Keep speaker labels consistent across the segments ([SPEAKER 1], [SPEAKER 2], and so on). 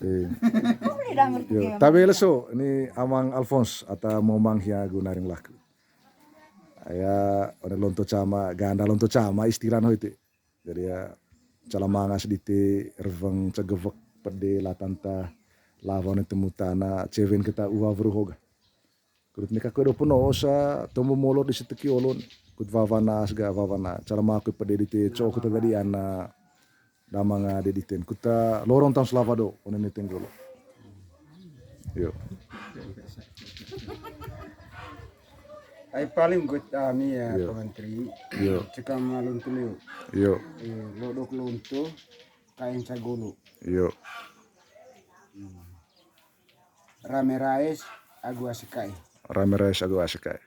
[SPEAKER 1] Yo, tabi leso ni amang Alphonse atau momang hia gunaring laku. Aya ona lonto cama ganda lonto cama istiran ho itu. Jadi ya calamanga sediti reveng cegevek pede latanta lawan temutana ceven kita uwa vruhoga. Kurut nika ko do puno sa tomo molor di seteki olon kut vavana asga vavana calama ko pede dite cho kuta tadi ana damanga dediten kuta lorong tahun slavado onen tenggolo. Yo.
[SPEAKER 2] Ai paling gut ami ya pengantri.
[SPEAKER 1] Yo.
[SPEAKER 2] Cekam malun tulio.
[SPEAKER 1] Yo.
[SPEAKER 2] Lodok lonto kain sagolo.
[SPEAKER 1] Yo.
[SPEAKER 2] Rame rais agu asikai.
[SPEAKER 1] Rame rais agu asikai.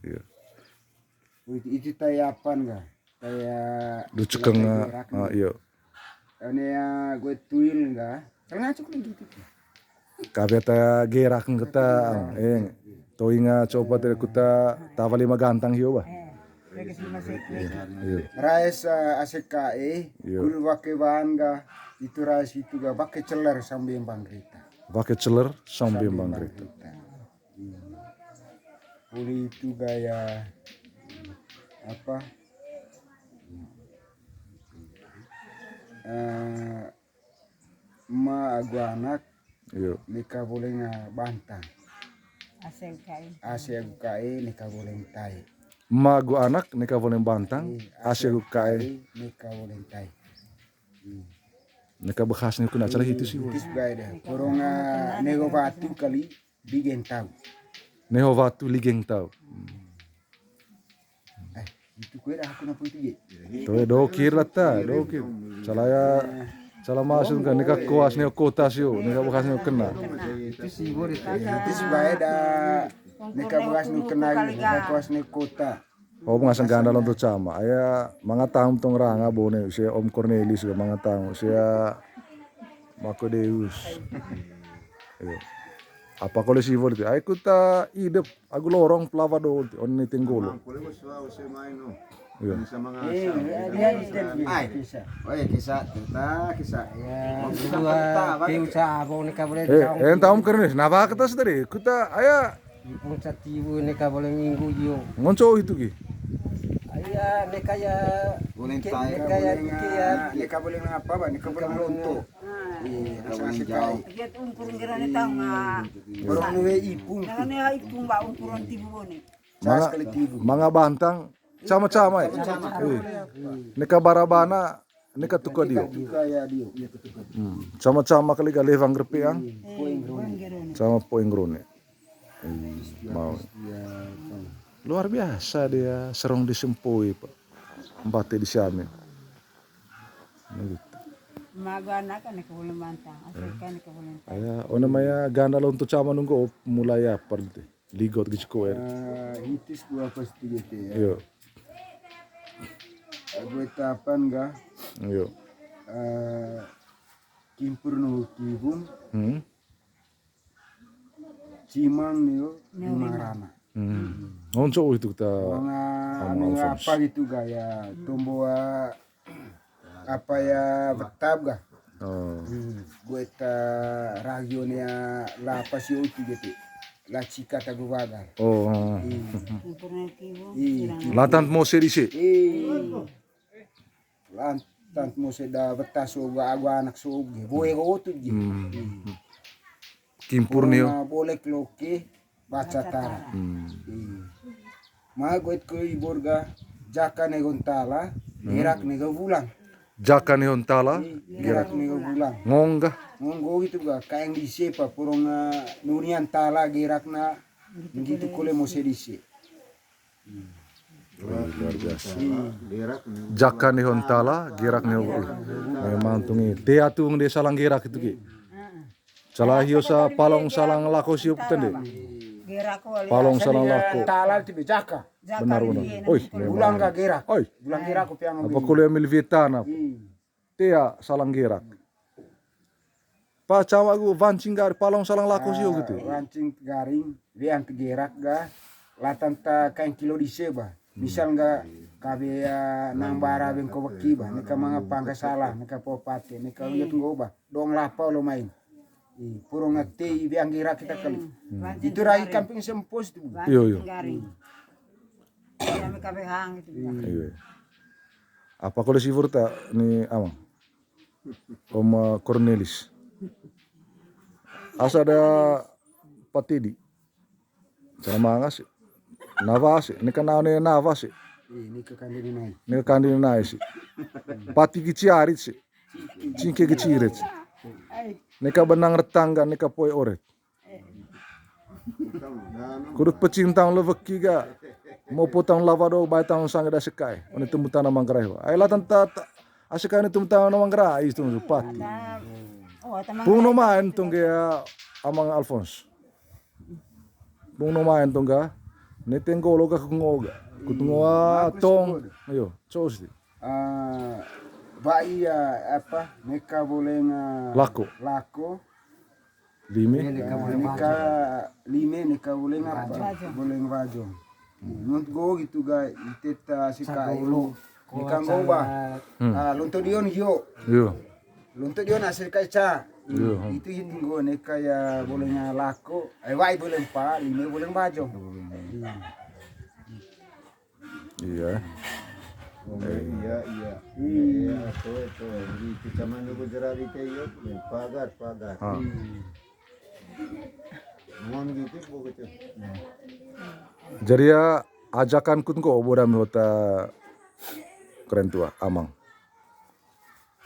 [SPEAKER 1] Yo.
[SPEAKER 2] Itu tayapan ga? Kayak
[SPEAKER 1] Ducukeng yo.
[SPEAKER 2] Ini ya gue tuil ga? Karena cukup gitu.
[SPEAKER 1] Kabeta gerak kita toinga coba tere kuta tavali magantang hiyo ba.
[SPEAKER 2] Rais ACKE guru wake banga itu rais itu ga pakai celer sambil bangkrita.
[SPEAKER 1] Pakai celer sambil bangkrita.
[SPEAKER 2] Uli itu gaya apa? Ma agu anak nikah boleh bantang. ACKE nikah boleh tai.
[SPEAKER 1] Ma gu anak nikah boleh bantang. ACKE
[SPEAKER 2] nikah boleh tai.
[SPEAKER 1] Nikah bekas nih kuna acara itu sih.
[SPEAKER 2] Itu gaya deh. Corona nego batu kali bigen tahu.
[SPEAKER 1] Nego batu ligeng tahu.
[SPEAKER 2] Itu kue aku napu itu ye.
[SPEAKER 1] Tuh dokir lah ta, dokir. Calaya Salah masuk kan nikah kuas nih kota sih, nikah bekas nih kena.
[SPEAKER 2] Itu sih boleh. Itu sebagai ada nikah bekas nih kena, nikah kuas nih kota.
[SPEAKER 1] Oh pengasang ganda lonto cama, ayah mangatang tong ranga bone, saya Om Cornelis juga mangatang, saya Mako Deus. Apa kalau sih boleh? Ayah kita hidup, aku lorong pelavado, on nih tenggolo. Iya.
[SPEAKER 2] Kisah.
[SPEAKER 1] Entah Om Cornelis, napa kita sedari? Kita ayah.
[SPEAKER 2] Puncak tibu neka boleh minggu yo.
[SPEAKER 1] Ngonco itu ki.
[SPEAKER 2] Ayah neka ya boleh neka boleh apa ba neka boleh lonto. Nasa jauh.
[SPEAKER 3] Lihat umkurun gerane tahu nga.
[SPEAKER 2] Orang nuwe ipung.
[SPEAKER 3] Nangane ipung ba umkurun tibu bone.
[SPEAKER 1] Mga bantang sama-sama ya. Neka barabana neka tuka dio. Sama-sama kali ga levang grepeang. Sama poingrone. Mau. Luar biasa dia serong disempui Pak. Empate di sana.
[SPEAKER 3] Magana kan ke boleh mantang, asalkan ke boleh.
[SPEAKER 1] Aya, ona maya ganda lonto cama nunggu mulai apa gitu. Ligot gitu
[SPEAKER 2] Itis gua pasti gitu ya.
[SPEAKER 1] Yo.
[SPEAKER 2] Gue tapan ga?
[SPEAKER 1] Yo.
[SPEAKER 2] Kimpur no tibun. Cimang niyo marana.
[SPEAKER 1] Onco itu kita.
[SPEAKER 2] Mga apa gitu gaya tumbuh apa ya betab ga? Gue ta ragionya lapas yo itu gitu. La cika ta gubaga.
[SPEAKER 1] Lantan mose disi.
[SPEAKER 2] Lantan mose da betas so agua anak so ge. Boe go tu ge.
[SPEAKER 1] Kimpur niyo.
[SPEAKER 2] Boleh kloke baca tara. Ma goit ko iborga jaka negontala, gerak nego bulang.
[SPEAKER 1] Jaka negontala,
[SPEAKER 2] gerak nego bulang.
[SPEAKER 1] Ngongga.
[SPEAKER 2] Ngonggo itu ga kaeng dise pa porong nurian tala gerak na begitu kole mose dise.
[SPEAKER 1] Luar biasa. Jaka negontala, gerak nego. Memang tungi. Dia tung de salang gerak itu ki. Salah hiyo sa palong salang lako siyo kutende. Palong salang lako.
[SPEAKER 2] Tala tibe jaka.
[SPEAKER 1] Benar. Oi,
[SPEAKER 2] bulang ga gerak.
[SPEAKER 1] Oi.
[SPEAKER 2] Bulang gerak ko piang.
[SPEAKER 1] Apa kuliah milvitana. Tia salang gerak. Pa cawa gu vancing gar palong salang lako siyo gitu.
[SPEAKER 2] Vancing garing lian gerak ga latan ta kain kilo di seba. Misal ga kabe nambara ben ko bakiba nika mga pangka salah nika popate nika uyat ngoba dong lapa lo main. Purong ate biang gira kita kali. Itu rai kampung sempos itu.
[SPEAKER 1] Iya.
[SPEAKER 3] Garing. Kami kabeh hang itu.
[SPEAKER 1] Iya. Apa kalau si Furta ni amang? Om Cornelis. Asa ada patidi. Cara mangas. Navas, ni kana ne navas.
[SPEAKER 2] Ini ke kandini nai.
[SPEAKER 1] Ni kandi na isi. Pati giciarit si. Cinke giciret. Ni ka benang retangga ni ka poi oret. Kudut pecintang leveki ga. Mau potang lavado baitang sangga da sekai. Oni temutan na manggarai. Ai la tanta asekai ni temutan na manggarai itu pati.
[SPEAKER 3] Oh, tamang.
[SPEAKER 1] Bung no main tungge amang Alphonse. Bung no main tungga. Ni tenggo loga kungoga. Kutungoa tong. Ayo, cos di.
[SPEAKER 2] Bai apa? Mereka boleh
[SPEAKER 1] Lako. Lime.
[SPEAKER 2] Mereka lime mereka boleh apa? Boleh ngajo. Nunt go gitu ga iteta sikai lu. Nikang go ba. Lonto dion hio.
[SPEAKER 1] Yo.
[SPEAKER 2] Lonto dion asal kaca.
[SPEAKER 1] Yo.
[SPEAKER 2] Itu hinggo neka ya boleh lako. Wai boleh pa, lime boleh ngajo.
[SPEAKER 1] Iya.
[SPEAKER 4] Iya. Itu. Di zaman dulu jerari kayu, pagar. Mohon gitu begitu.
[SPEAKER 1] Jadi ya ajakan kun ko boda mi hota keren tua amang.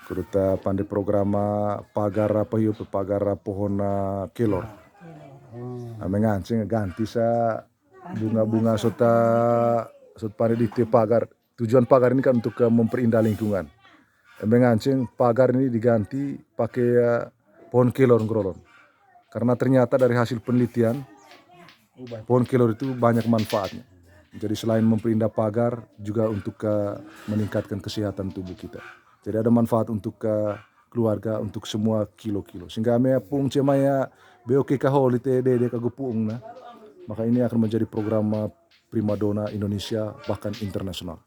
[SPEAKER 1] Kuruta pandai programa pagar apa hiu pagar pohon kelor. Mengancing ganti sa bunga-bunga sota pandai di pagar. Tujuan pagar ini kan untuk memperindah lingkungan. Mengancing pagar ini diganti pakai pohon kelor ngrolon. Karena ternyata dari hasil penelitian pohon kelor itu banyak manfaatnya. Jadi selain memperindah pagar juga untuk meningkatkan kesehatan tubuh kita. Jadi ada manfaat untuk keluarga, untuk semua kilo-kilo. Sehingga me pung cemaya beoke kahol ite dede kagupung na. Maka ini akan menjadi program primadona Indonesia bahkan internasional.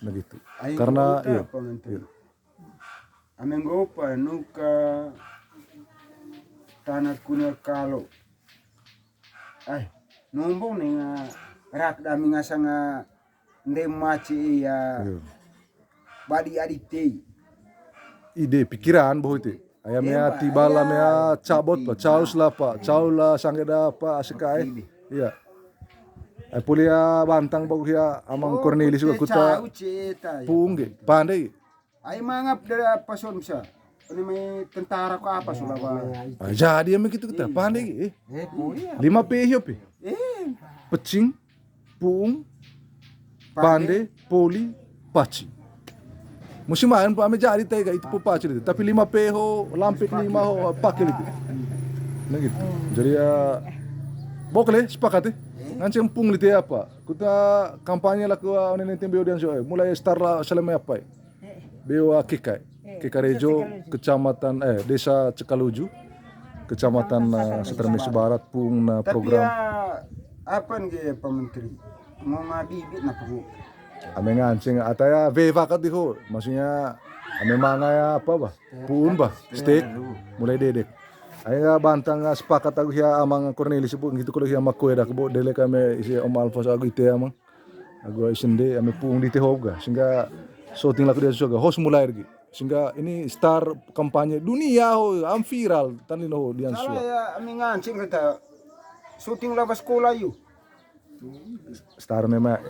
[SPEAKER 1] Begitu. Karena iya.
[SPEAKER 2] Amenggo pa nuka tanah kuno kalau nombong nih rak dami ngasanga ndem maci ya badi adite
[SPEAKER 1] Ide pikiran bahwa itu ayamnya tibala mea cabot pa caus lah pa caula sanggeda pa asekai iya pulia bantang bagu ya amang Cornelis juga kuta pungge pandai
[SPEAKER 2] ay mangap dari pason sa ini may tentara ko apa sulaba
[SPEAKER 1] jadi yang begitu kita pandai 5 pehiop pecing puung pandai poli paci musim main pa ame jadi tega itu po paci itu tapi 5 peho lampik 5 ho pakai itu nah gitu jadi ya bokle sepakat ngancem pung lite apa kuta kampanye lah ko onen tembe odian so mulai start selama apa bewa kikai Kekarejo kecamatan desa Cekaluju kecamatan Setermesi Barat pung na program
[SPEAKER 2] apa nih Pak Menteri mau ngabibit na perlu
[SPEAKER 1] ame ngancing ataya vevakat diho maksudnya ame manga ya apa bah pun bah steak mulai dedek aya bantang sepakat aku ya amang Cornelis bu gitu kalau ya makoy dak bo dele kame isi Om Alphonse aku ite amang aku isende ame pung di tehobga sehingga shooting laku dia juga host mulai lagi sehingga ini star kampanye dunia am viral tani no dian
[SPEAKER 2] salah ya ame ngancing kita shooting laba sekolah yuk
[SPEAKER 1] star memang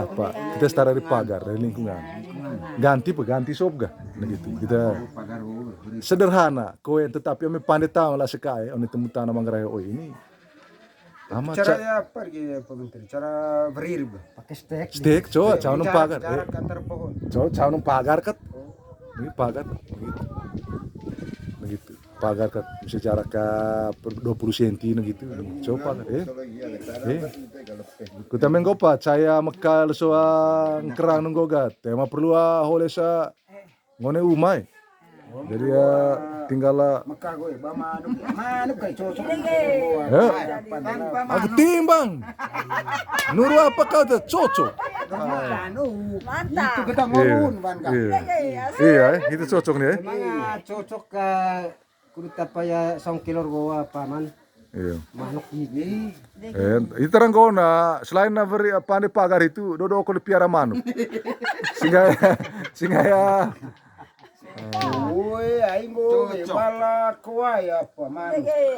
[SPEAKER 1] apa kita star dari pagar dari lingkungan ganti sob ga nah gitu kita sederhana kowe tetapi ame pandai tahu lah sekai oni temutan manggarai ini
[SPEAKER 2] cara ya pergi Pak Menteri cara berir pakai
[SPEAKER 1] steak coba caw nung pagar
[SPEAKER 2] kantor pohon
[SPEAKER 1] coba caw nung pagar kat ini pagar begitu pagar kat bisa jarak ke 20 cm gitu coba pagar kita menggopa saya mekal soang kerang nunggogat tema perlu holesa ngone umai jadi ya tinggal
[SPEAKER 2] mekal gue manu kayak cocok
[SPEAKER 1] aku timbang nuru apa kata cocok
[SPEAKER 2] itu kita ngomong
[SPEAKER 1] iya itu cocok nih
[SPEAKER 2] cocok ke
[SPEAKER 5] kudu tapaya 2 kilo goa paman
[SPEAKER 1] Iya.
[SPEAKER 5] manuk ini.
[SPEAKER 1] Itu terang kau na selain na beri pandai pagar itu dodo ko piara manuk. Singa ya
[SPEAKER 2] Oi, aing go bala kuai apa man.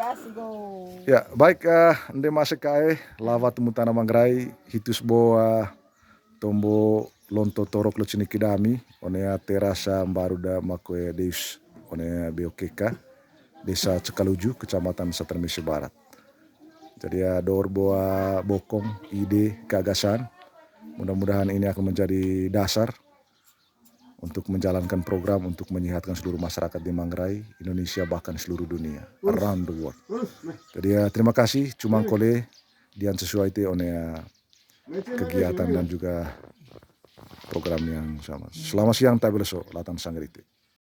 [SPEAKER 3] Asigo.
[SPEAKER 1] ya baik ande masuk kai lava tumutana mangrai hitus boa tombo lonto torok lo cini kidami onea terasa baruda makoe deus onea beokeka desa Cekaluju kecamatan Satermisi Barat. Jadi ya dor boa bokong ide gagasan mudah-mudahan ini akan menjadi dasar untuk menjalankan program untuk menyehatkan seluruh masyarakat di Manggarai, Indonesia bahkan seluruh dunia, around the world. Jadi ya terima kasih Cumang Kole dian sesuai itu onea kegiatan dan juga program yang sama. Selamat siang Tabeleso Latan Sanggerite.